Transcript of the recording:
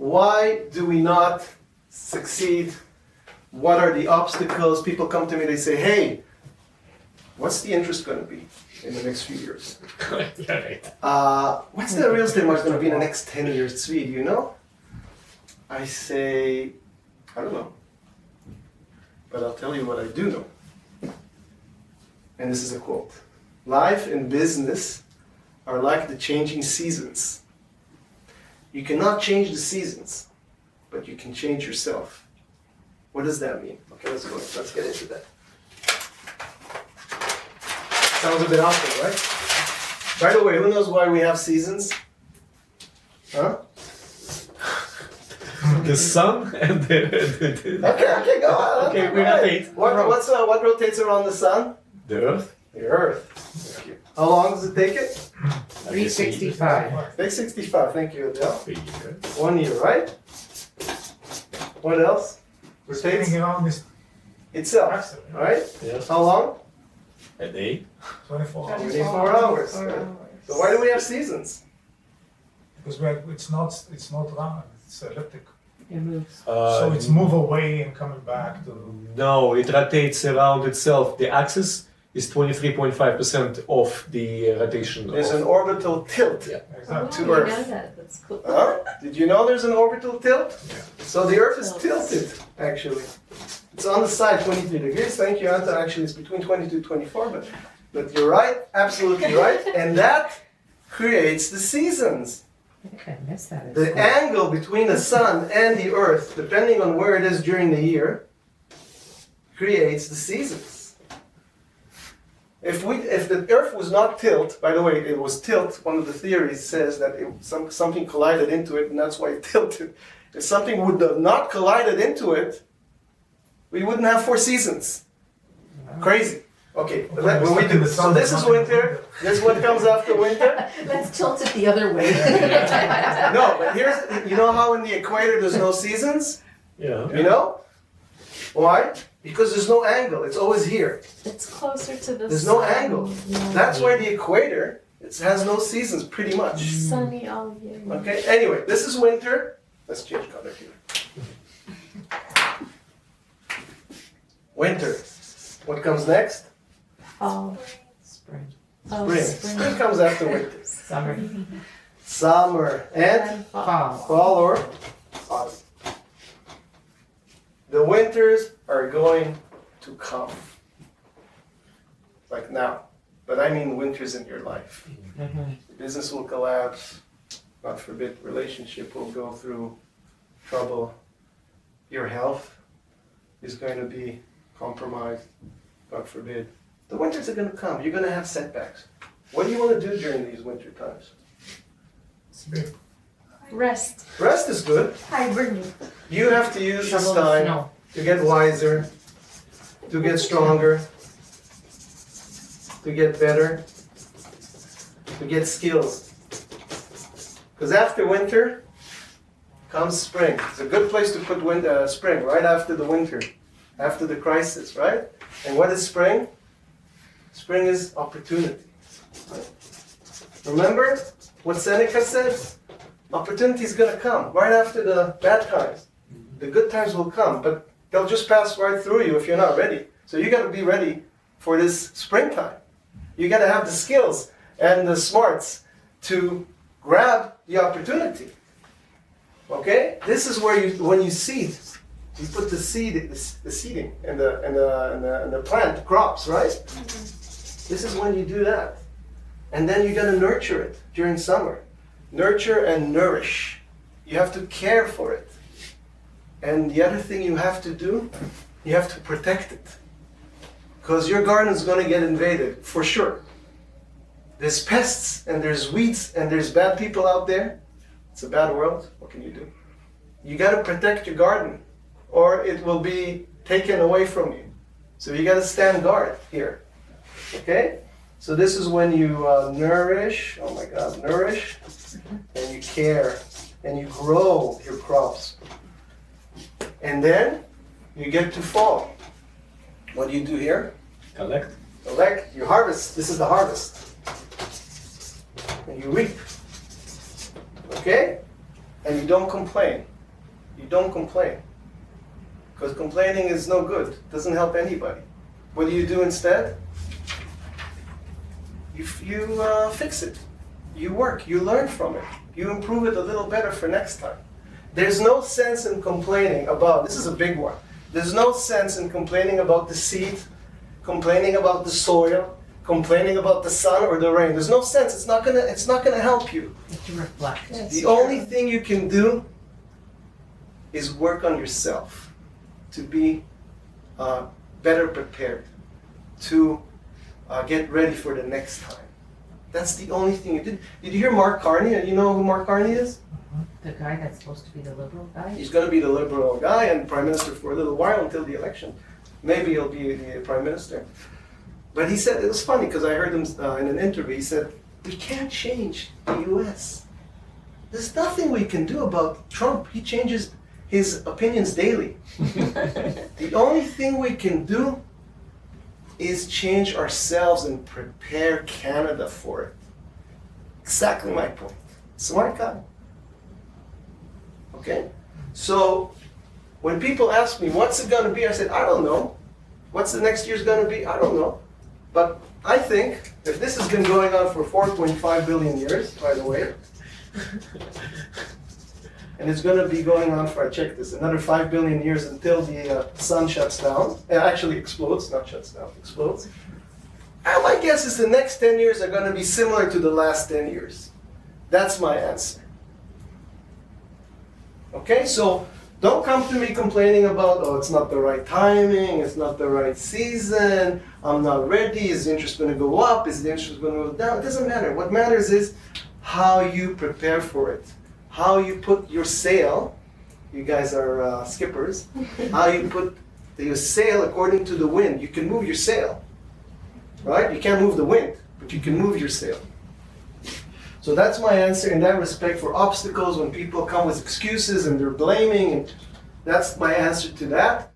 Why do we not succeed? What are the obstacles? People come to me, they say, hey, what's the interest going to be in the next few years? What's the real estate market going to be in the next 10 years, Tzvi, do you know? I say, I don't know. But I'll tell you what I do know. And this is a quote. Life and business are like the changing seasons. You cannot change the seasons, but you can change yourself. What does that mean? Okay, let's get into that. Sounds a bit awkward, right? By the way, who knows why we have seasons? Huh? The sun and the Okay, go on. Okay, we rotate. What rotates around the sun? The earth. The earth. Thank you. How long does it take it? 365. 365, thank you, Adele. 3 years. 1 year, right? What else? Rotates Spinning around this itself, axis, right? Yes. How long? A day. 24 hours. 24 hours. Right? So why do we have seasons? Because it's not round, it's elliptic. It moves. So it's move away and coming back to. No, it rotates around itself. The axis is 23.5% of the rotation. There's of, an orbital tilt Yeah. Exactly. to Oh, you Earth. know that. That's cool. Huh? Did you know there's an orbital tilt? Yeah. So the Earth is tilted, actually. It's on the side 23 degrees. Thank you, Anta. Actually, it's between 22 and 24, but you're right, absolutely right. And that creates the seasons. Okay, I missed that. The angle between the sun and the Earth, depending on where it is during the year, creates the seasons. If the Earth was not tilt, by the way, it was tilt. One of the theories says that something collided into it, and that's why it tilted. If something would have not collided into it, we wouldn't have 4 seasons. Crazy. Okay, when we do so this is winter. This is what comes after winter. Let's tilt it the other way. No, but you know how in the equator there's no seasons? Yeah. You know? Why? Because there's no angle. It's always here. It's closer to the There's no sun. angle. Yeah. That's why the equator has no seasons, pretty much. Sunny all year. Okay. Anyway, this is winter. Let's change color here. Winter. What comes next? Fall. Spring. Oh, Spring. Spring comes after winter. Summer. Summer and Fall. fall or autumn. The winters are going to come. Like now. But I mean winters in your life. Mhm. Business will collapse. God forbid, relationship will go through trouble. Your health is going to be compromised. God forbid. The winters are going to come. You're going to have setbacks. What do you want to do during these winter times? Sleep. Rest. Rest is good. Hibernate. You have to use this Shovel the time snow. to get wiser, to get stronger, to get better, to get skills. Because after winter comes spring. It's a good place to put spring, right after the winter, after the crisis, right? And what is spring? Spring is opportunity. Right? Remember what Seneca said? Opportunity is going to come right after the bad times. The good times will come, but they'll just pass right through you if you're not ready. So you got to be ready for this springtime. You got to have the skills and the smarts to grab the opportunity. Okay? This is where when you seed, you put the seeding and the plant crops, right? This is when you do that. And then you got to nurture it during summer. Nurture and nourish. You have to care for it. And the other thing you have to do, you have to protect it. Because your garden is going to get invaded, for sure. There's pests, and there's weeds, and there's bad people out there. It's a bad world. What can you do? You got to protect your garden, or it will be taken away from you. So you got to stand guard here. Okay? So this is when you nourish, oh my God, nourish, and you care, and you grow your crops. And then you get to fall. What do you do here? Collect. Collect, you harvest. This is the harvest. And you reap. Okay? and you don't complain. You don't complain. Because complaining is no good. It doesn't help anybody. What do you do instead? You fix it. You work. You learn from it. You improve it a little better for next time. There's no sense in complaining about, this is a big one. There's no sense in complaining about the seed, complaining about the soil, complaining about the sun or the rain. There's no sense. It's not gonna help you. You have to reflect. Yes. The only thing you can do is work on yourself to be better prepared, to get ready for the next time. That's the only thing you did. Did you hear Mark Carney? You know who Mark Carney is? The guy that's supposed to be the liberal guy? He's going to be the liberal guy and prime minister for a little while until the election. Maybe he'll be the prime minister. But he said, it was funny because I heard him in an interview, he said, we can't change the US. There's nothing we can do about Trump. He changes his opinions daily. The only thing we can do is change ourselves and prepare Canada for it. Exactly my point. Smart guy. Okay? So, when people ask me, what's it going to be? I said, I don't know. What's the next year's going to be? I don't know. But I think, if this has been going on for 4.5 billion years, by the way, and it's going to be going on for, I checked this, another 5 billion years until the sun shuts down. It actually explodes, not shuts down, explodes. And my guess is the next 10 years are going to be similar to the last 10 years. That's my answer. Okay, so don't come to me complaining about, oh, it's not the right timing, it's not the right season, I'm not ready, is the interest going to go up, is the interest going to go down? It doesn't matter. What matters is how you prepare for it. How you put your sail, you guys are skippers, how you put your sail according to the wind. You can move your sail, right? You can't move the wind, but you can move your sail. So that's my answer in that respect for obstacles when people come with excuses and they're blaming, and that's my answer to that.